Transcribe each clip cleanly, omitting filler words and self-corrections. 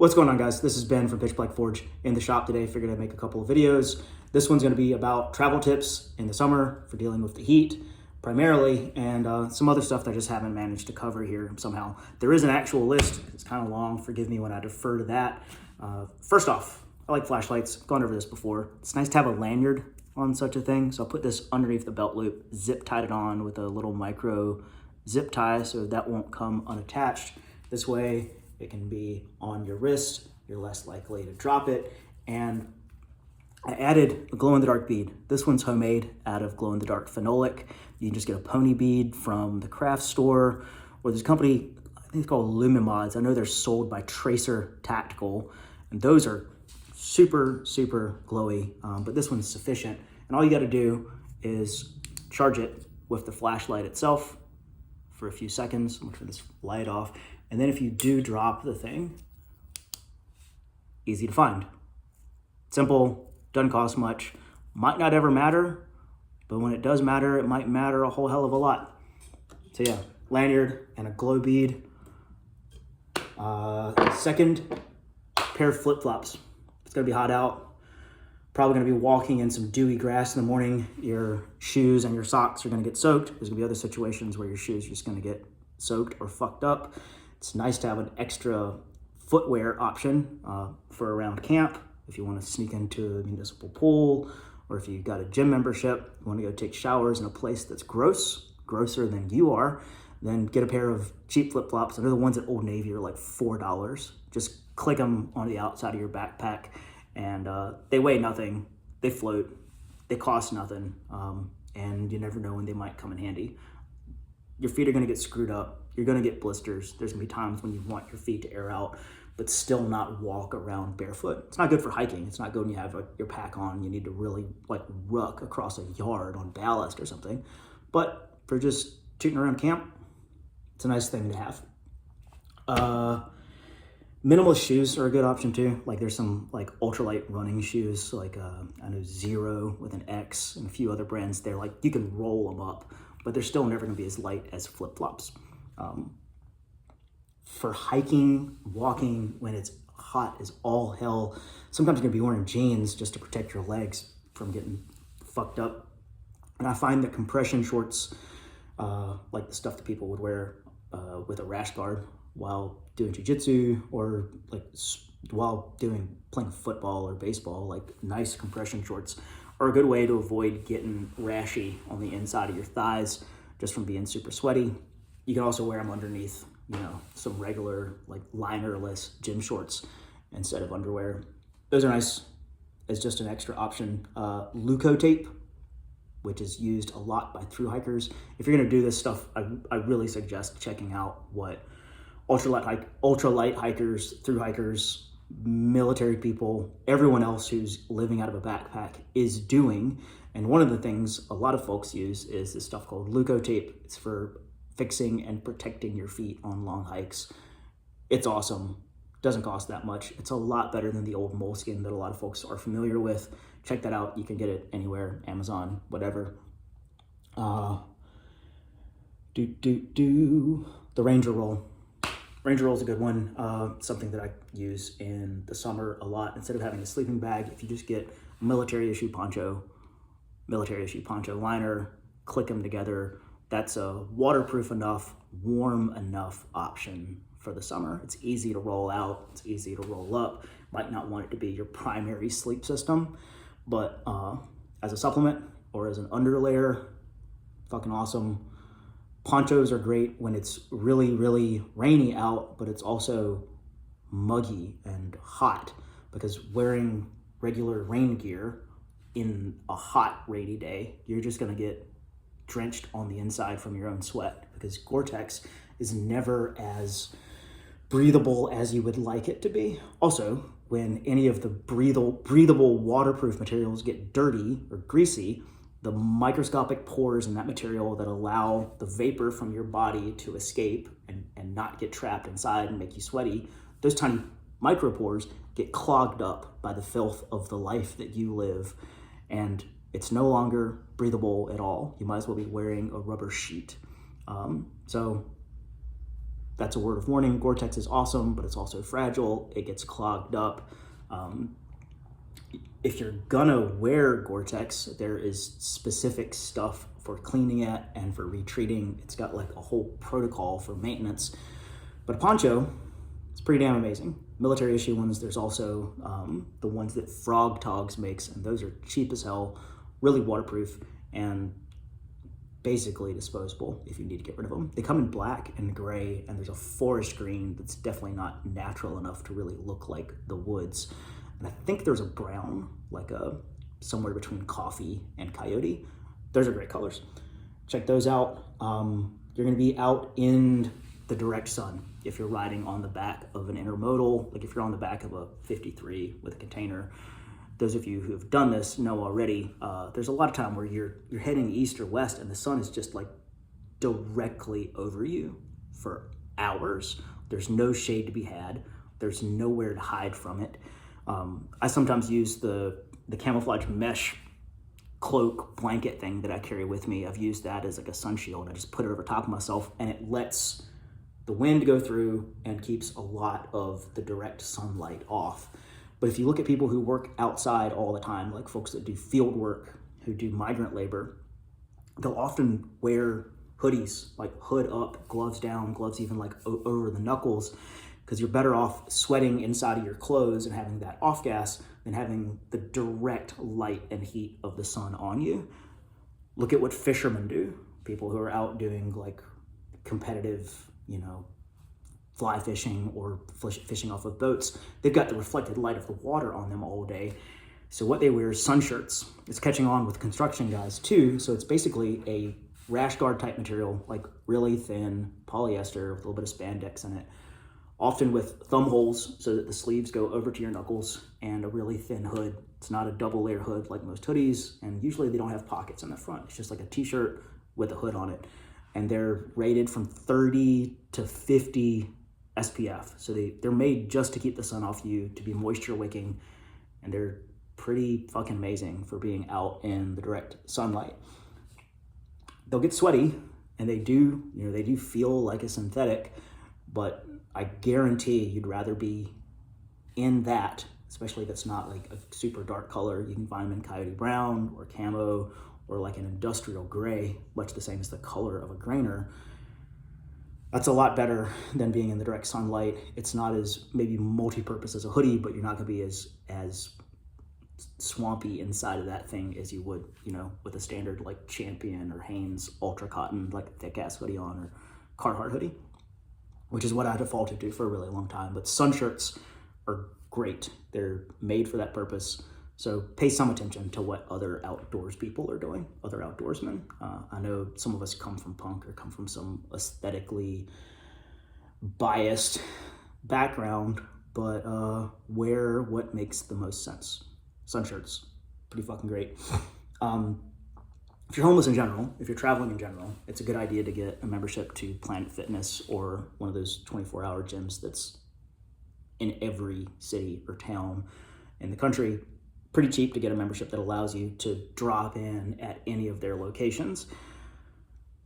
What's going on, guys? This is Ben from Pitch Black Forge in the shop today. Figured I'd make a couple of videos. This one's going to be about travel tips in the summer for dealing with the heat primarily, and some other stuff that I just haven't managed to cover here somehow. There is an actual list. It's kind of long. Forgive me when I defer to that. First off, I like flashlights. I've gone over this before. It's nice to have a lanyard on such a thing. So I'll put this underneath the belt loop, zip tied it on with a little micro zip tie so that won't come unattached. This way, it can be on your wrist, you're less likely to drop it. And I added a glow-in-the-dark bead. This one's homemade out of glow-in-the-dark phenolic. You can just get a pony bead from the craft store, or there's a company, I think it's called Lumimods. I know they're sold by Tracer Tactical, and those are super, super glowy, but this one's sufficient. And all you gotta do is charge it with the flashlight itself for a few seconds. I'm gonna turn this light off. And then if you do drop the thing, easy to find. Simple, doesn't cost much, might not ever matter, but when it does matter, it might matter a whole hell of a lot. So yeah, lanyard and a glow bead. Second, pair of flip-flops. It's gonna be hot out. Probably gonna be walking in some dewy grass in the morning. Your shoes and your socks are gonna get soaked. There's gonna be other situations where your shoes are just gonna get soaked or fucked up. It's nice to have an extra footwear option for around camp. If you want to sneak into a municipal pool, or if you've got a gym membership, you want to go take showers in a place that's grosser than you are, then get a pair of cheap flip-flops. I know the ones at Old Navy are like $4. Just click them on the outside of your backpack, and they weigh nothing, they float, they cost nothing, and you never know when they might come in handy. Your feet are going to get screwed up. You're going to get blisters. There's going to be times when you want your feet to air out, but still not walk around barefoot. It's not good for hiking. It's not good when you have your pack on. You need to really like ruck across a yard on ballast or something. But for just tooting around camp, it's a nice thing to have. Minimalist shoes are a good option too. Like there's some like ultralight running shoes, like I know Zero with an X and a few other brands. They're like, you can roll them up, but they're still never gonna be as light as flip-flops. For hiking, walking when it's hot as all hell, sometimes you're gonna be wearing jeans just to protect your legs from getting fucked up. And I find that compression shorts, like the stuff that people would wear with a rash guard while doing jiu-jitsu, or like while playing football or baseball, like nice compression shorts are a good way to avoid getting rashy on the inside of your thighs just from being super sweaty. You can also wear them underneath, some regular like linerless gym shorts instead of underwear. Those are nice as just an extra option. Leuco tape, which is used a lot by thru hikers. If you're gonna do this stuff, I really suggest checking out what ultralight hikers, thru hikers, military people, everyone else who's living out of a backpack is doing. And one of the things a lot of folks use is this stuff called Leuco tape. It's for fixing and protecting your feet on long hikes. It's awesome. Doesn't cost that much. It's a lot better than the old moleskin that a lot of folks are familiar with. Check that out. You can get it anywhere, Amazon, whatever. The Ranger Roll. Ranger Roll is a good one. Something that I use in the summer a lot. Instead of having a sleeping bag, if you just get a military issue poncho liner, click them together. That's a waterproof enough, warm enough option for the summer. It's easy to roll out, it's easy to roll up. Might not want it to be your primary sleep system, but as a supplement or as an underlayer, fucking awesome. Ponchos are great when it's really, really rainy out, but it's also muggy and hot, because wearing regular rain gear in a hot, rainy day, you're just gonna get drenched on the inside from your own sweat, because Gore-Tex is never as breathable as you would like it to be. Also, when any of the breathable waterproof materials get dirty or greasy, the microscopic pores in that material that allow the vapor from your body to escape and not get trapped inside and make you sweaty, those tiny micropores get clogged up by the filth of the life that you live, and it's no longer breathable at all. You might as well be wearing a rubber sheet. So that's a word of warning. Gore-Tex is awesome, but it's also fragile. It gets clogged up. If you're gonna wear Gore-Tex, there is specific stuff for cleaning it and for retreating. It's got like a whole protocol for maintenance. But a poncho, it's pretty damn amazing. Military issue ones, there's also the ones that Frog Togs makes, and those are cheap as hell, really waterproof, and basically disposable if you need to get rid of them. They come in black and gray, and there's a forest green that's definitely not natural enough to really look like the woods. And I think there's a brown, like a somewhere between coffee and coyote. Those are great colors. Check those out. You're gonna be out in the direct sun if you're riding on the back of an intermodal, like if you're on the back of a 53 with a container. Those of you who have done this know already, there's a lot of time where you're heading east or west and the sun is just like directly over you for hours. There's no shade to be had. There's nowhere to hide from it. I sometimes use the camouflage mesh cloak blanket thing that I carry with me. I've used that as like a sun shield. I just put it over top of myself and it lets the wind go through and keeps a lot of the direct sunlight off. But if you look at people who work outside all the time, like folks that do field work, who do migrant labor, they'll often wear hoodies, like hood up, gloves down, gloves even like over the knuckles, because you're better off sweating inside of your clothes and having that off gas than having the direct light and heat of the sun on you. Look at what fishermen do, people who are out doing like competitive, fly fishing or fishing off of boats. They've got the reflected light of the water on them all day. So what they wear is sun shirts. It's catching on with construction guys too. So it's basically a rash guard type material, like really thin polyester with a little bit of spandex in it, often with thumb holes so that the sleeves go over to your knuckles, and a really thin hood. It's not a double layer hood like most hoodies, and usually they don't have pockets in the front. It's just like a t-shirt with a hood on it. And they're rated from 30 to 50 SPF. So they're made just to keep the sun off you, to be moisture wicking, and they're pretty fucking amazing for being out in the direct sunlight. They'll get sweaty, and they do feel like a synthetic, but I guarantee you'd rather be in that, especially if it's not like a super dark color. You can find them in coyote brown or camo or like an industrial gray, much the same as the color of a grainer. That's a lot better than being in the direct sunlight. It's not as maybe multi-purpose as a hoodie, but you're not gonna be as swampy inside of that thing as you would, with a standard like Champion or Hanes Ultra Cotton, like thick ass hoodie on, or Carhartt hoodie, which is what I defaulted to for a really long time. But sun shirts are great. They're made for that purpose. So pay some attention to what other outdoors people are doing, other outdoorsmen. I know some of us come from punk or come from some aesthetically biased background, but wear what makes the most sense. Sun shirts, pretty fucking great. If you're homeless in general, if you're traveling in general, it's a good idea to get a membership to Planet Fitness or one of those 24-hour gyms that's in every city or town in the country. Pretty cheap to get a membership that allows you to drop in at any of their locations.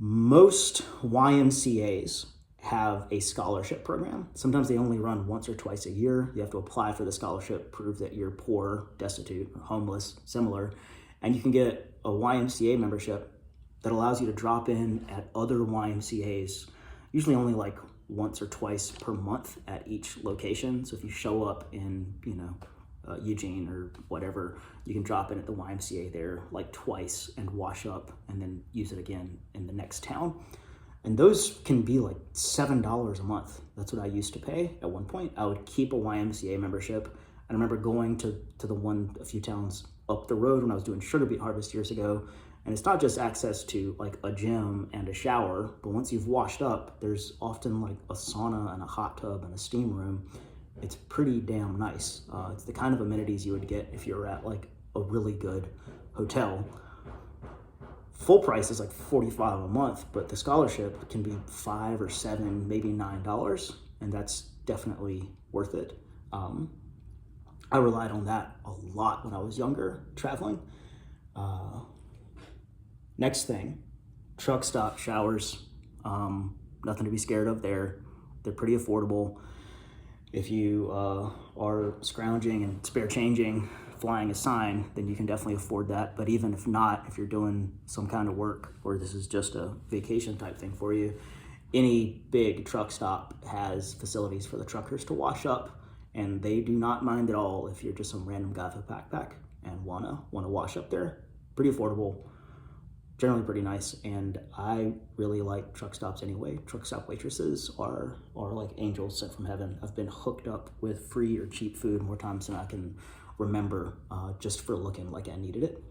Most YMCAs have a scholarship program. Sometimes they only run once or twice a year. You have to apply for the scholarship, prove that you're poor, destitute, or homeless, similar, and you can get a YMCA membership that allows you to drop in at other YMCAs, usually only like once or twice per month at each location. So if you show up in, Eugene or whatever, you can drop in at the YMCA there like twice and wash up and then use it again in the next town. And those can be like $7 a month. That's what I used to pay at one point. I would keep a YMCA membership. And I remember going to a few towns up the road when I was doing sugar beet harvest years ago. And it's not just access to like a gym and a shower, but once you've washed up, there's often like a sauna and a hot tub and a steam room. It's pretty damn nice. It's the kind of amenities you would get if you're at like a really good hotel. Full price is like $45 a month, but the scholarship can be $5 or $7, maybe $9, and that's definitely worth it. I relied on that a lot when I was younger traveling. Next thing, truck stop showers. Nothing to be scared of there. They're pretty affordable. If you are scrounging and spare changing, flying a sign, then you can definitely afford that. But even if not, if you're doing some kind of work or this is just a vacation type thing for you, any big truck stop has facilities for the truckers to wash up, and they do not mind at all if you're just some random guy with a backpack and wanna wash up there. Pretty affordable, generally pretty nice, and I really like truck stops anyway. Truck stop waitresses are like angels sent from heaven. I've been hooked up with free or cheap food more times than I can remember, just for looking like I needed it.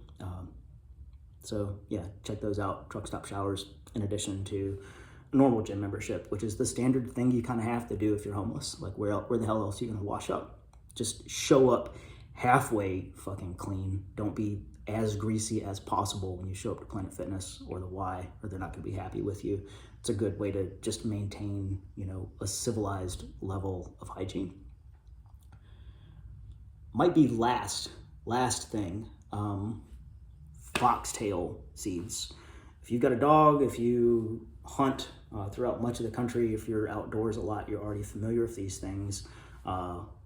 So yeah, check those out, truck stop showers, in addition to a normal gym membership, which is the standard thing you kind of have to do if you're homeless. Like where the hell else are you gonna wash up? Just show up halfway fucking clean. Don't be as greasy as possible when you show up to Planet Fitness or the Y, or they're not gonna be happy with you. It's a good way to just maintain, you know, a civilized level of hygiene. Might be last thing, Foxtail seeds. If you've got a dog, if you hunt throughout much of the country, if you're outdoors a lot, you're already familiar with these things.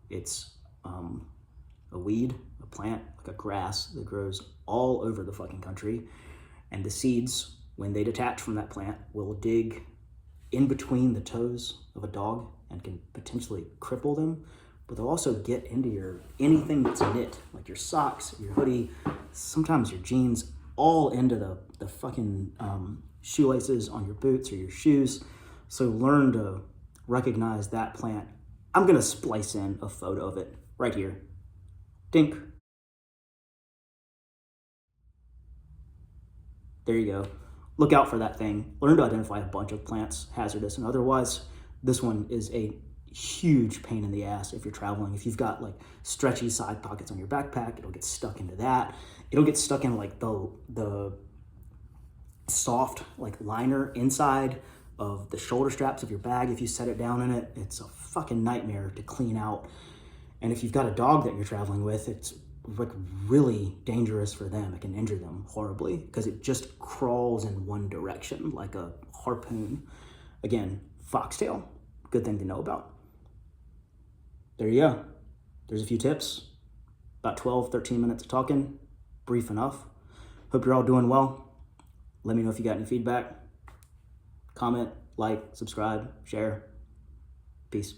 It's a weed, a plant, like a grass that grows all over the fucking country. And the seeds, when they detach from that plant, will dig in between the toes of a dog and can potentially cripple them. But they'll also get into anything that's knit, like your socks, your hoodie, sometimes your jeans, all into the fucking shoelaces on your boots or your shoes. So learn to recognize that plant. I'm gonna splice in a photo of it right here. Dink. There you go. Look out for that thing. Learn to identify a bunch of plants, hazardous and otherwise. This one is a huge pain in the ass if you're traveling. If you've got like stretchy side pockets on your backpack, it'll get stuck into that. It'll get stuck in like the soft like liner inside of the shoulder straps of your bag. If you set it down in it, it's a fucking nightmare to clean out. And if you've got a dog that you're traveling with, it's like really dangerous for them. It can injure them horribly because it just crawls in one direction like a harpoon. Again, foxtail, good thing to know about. There you go. There's a few tips. About 12, 13 minutes of talking. Brief enough. Hope you're all doing well. Let me know if you got any feedback. Comment, like, subscribe, share. Peace.